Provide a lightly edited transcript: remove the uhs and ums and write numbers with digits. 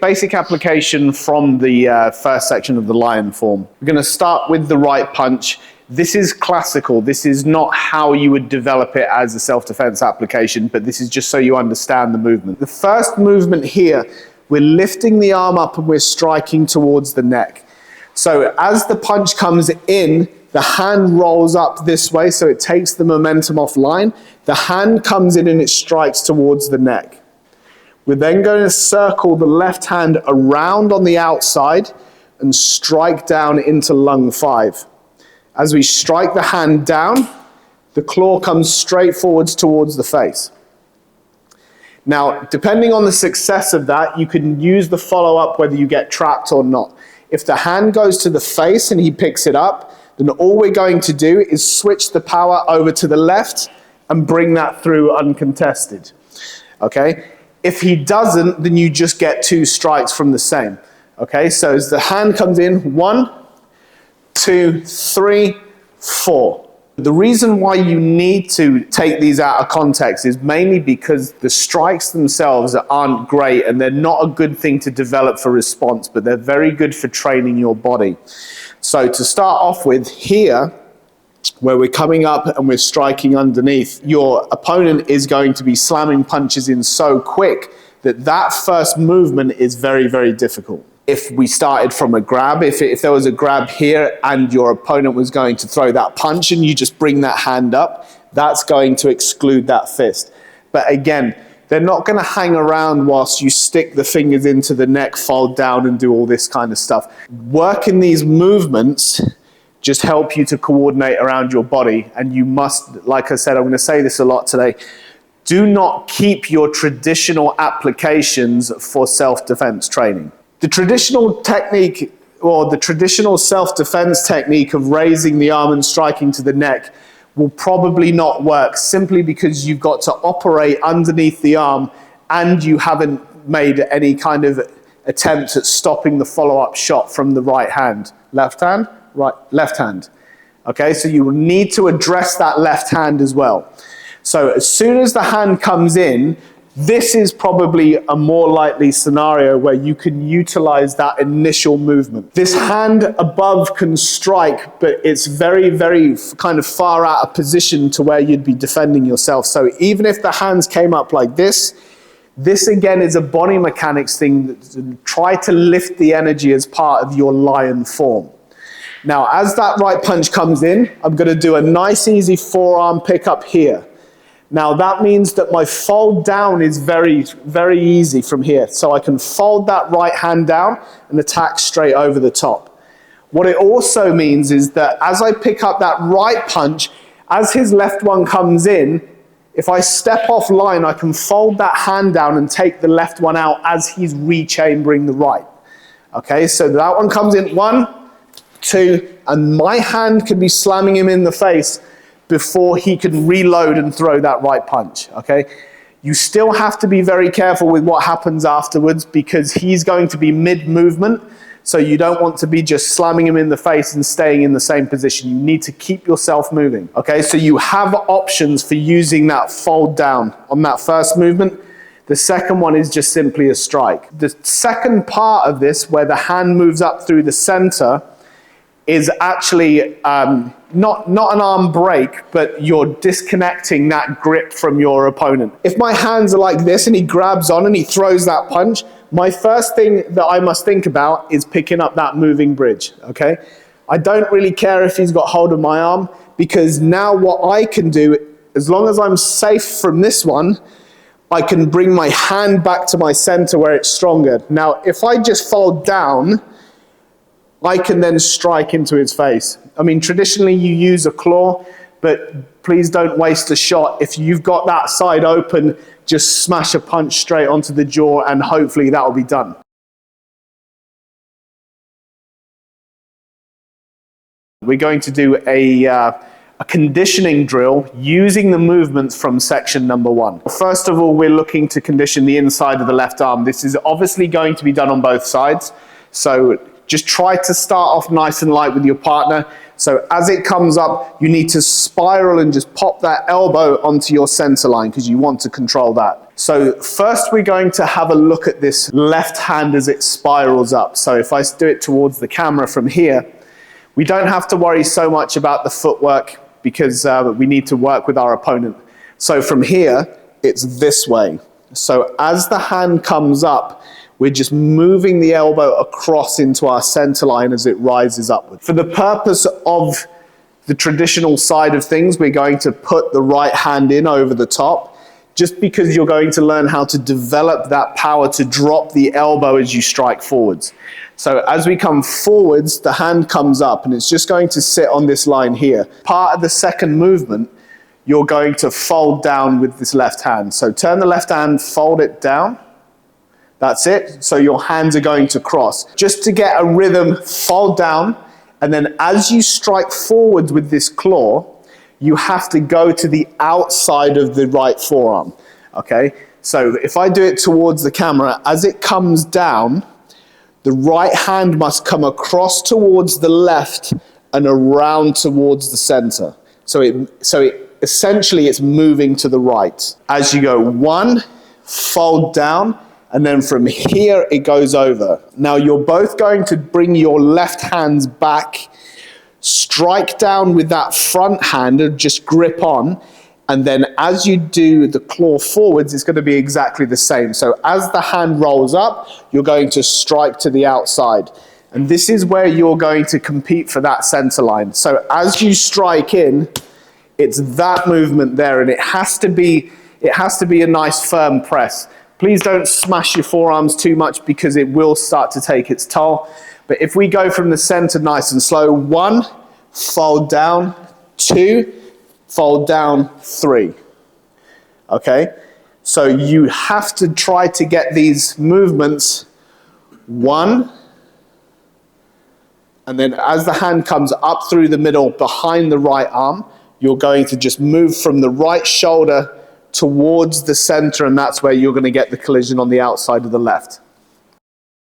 Basic application from the first section of the lion form. We're going to start with the right punch. This is classical. This is not how you would develop it as a self-defense application, but this is just so you understand the movement. The first movement here, we're lifting the arm up and we're striking towards the neck. So as the punch comes in, the hand rolls up this way, so it takes the momentum offline. The hand comes in and it strikes towards the neck. We're then going to circle the left hand around on the outside and strike down into lung 5. As we strike the hand down, the claw comes straight forwards towards the face. Now, depending on the success of that, you can use the follow-up whether you get trapped or not. If the hand goes to the face and he picks it up, then all we're going to do is switch the power over to the left and bring that through uncontested. Okay? If he doesn't, then you just get 2 strikes from the same. Okay, so as the hand comes in, 1, 2, 3, 4. The reason why you need to take these out of context is mainly because the strikes themselves aren't great and they're not a good thing to develop for response, but they're very good for training your body. So to start off with here, where we're coming up and we're striking underneath, your opponent is going to be slamming punches in so quick that that first movement is very, very difficult. If we started from a grab, if there was a grab here and your opponent was going to throw that punch and you just bring that hand up, that's going to exclude that fist. But again, they're not going to hang around whilst you stick the fingers into the neck, fold down and do all this kind of stuff. Working these movements just help you to coordinate around your body, and you must, like I said, I'm going to say this a lot today, do not keep your traditional applications for self-defense training. The traditional technique, or the traditional self-defense technique of raising the arm and striking to the neck will probably not work, simply because you've got to operate underneath the arm and you haven't made any kind of attempt at stopping the follow-up shot from the right hand. Left hand? Right, left hand. Okay, so you will need to address that left hand as well. So as soon as the hand comes in, this is probably a more likely scenario where you can utilize that initial movement. This hand above can strike, but it's very, very kind of far out of position to where you'd be defending yourself. So even if the hands came up like this again is a body mechanics thing. Try to lift the energy as part of your lion form. Now, as that right punch comes in, I'm going to do a nice easy forearm pickup here. Now, that means that my fold down is very, very easy from here. So I can fold that right hand down and attack straight over the top. What it also means is that as I pick up that right punch, as his left one comes in, if I step off line, I can fold that hand down and take the left one out as he's re-chambering the right. Okay, so that one comes in, 1, 2, and my hand can be slamming him in the face before he can reload and throw that right punch, okay? You still have to be very careful with what happens afterwards, because he's going to be mid-movement, so you don't want to be just slamming him in the face and staying in the same position. You need to keep yourself moving, okay? So you have options for using that fold down on that first movement. The second one is just simply a strike. The second part of this, where the hand moves up through the center, is actually not an arm break, but you're disconnecting that grip from your opponent. If my hands are like this and he grabs on and he throws that punch, my first thing that I must think about is picking up that moving bridge, okay? I don't really care if he's got hold of my arm, because now what I can do, as long as I'm safe from this one, I can bring my hand back to my center where it's stronger. Now, if I just fold down, I can then strike into his face. I mean, traditionally you use a claw, but please don't waste a shot. If you've got that side open, just smash a punch straight onto the jaw and hopefully that will be done. We're going to do a conditioning drill using the movements from section number 1. First of all, we're looking to condition the inside of the left arm. This is obviously going to be done on both sides. So just try to start off nice and light with your partner. So as it comes up, you need to spiral and just pop that elbow onto your center line, because you want to control that. So first we're going to have a look at this left hand as it spirals up. So if I do it towards the camera from here, we don't have to worry so much about the footwork because we need to work with our opponent. So from here, it's this way. So as the hand comes up, we're just moving the elbow across into our center line as it rises upward. For the purpose of the traditional side of things, we're going to put the right hand in over the top, just because you're going to learn how to develop that power to drop the elbow as you strike forwards. So as we come forwards, the hand comes up and it's just going to sit on this line here. Part of the second movement, you're going to fold down with this left hand. So turn the left hand, fold it down. That's it. So your hands are going to cross. Just to get a rhythm, fold down, and then as you strike forward with this claw, you have to go to the outside of the right forearm, okay? So if I do it towards the camera, as it comes down, the right hand must come across towards the left and around towards the center. So essentially it's moving to the right. As you go, one, fold down, and then from here it goes over. Now you're both going to bring your left hands back, strike down with that front hand and just grip on, and then as you do the claw forwards, it's going to be exactly the same. So as the hand rolls up, you're going to strike to the outside. And this is where you're going to compete for that center line. So as you strike in, it's that movement there, and it has to be a nice firm press. Please don't smash your forearms too much because it will start to take its toll. But if we go from the center nice and slow, one, fold down, two, fold down, three. Okay? So you have to try to get these movements, one, and then as the hand comes up through the middle behind the right arm, you're going to just move from the right shoulder towards the center, and that's where you're going to get the collision on the outside of the left.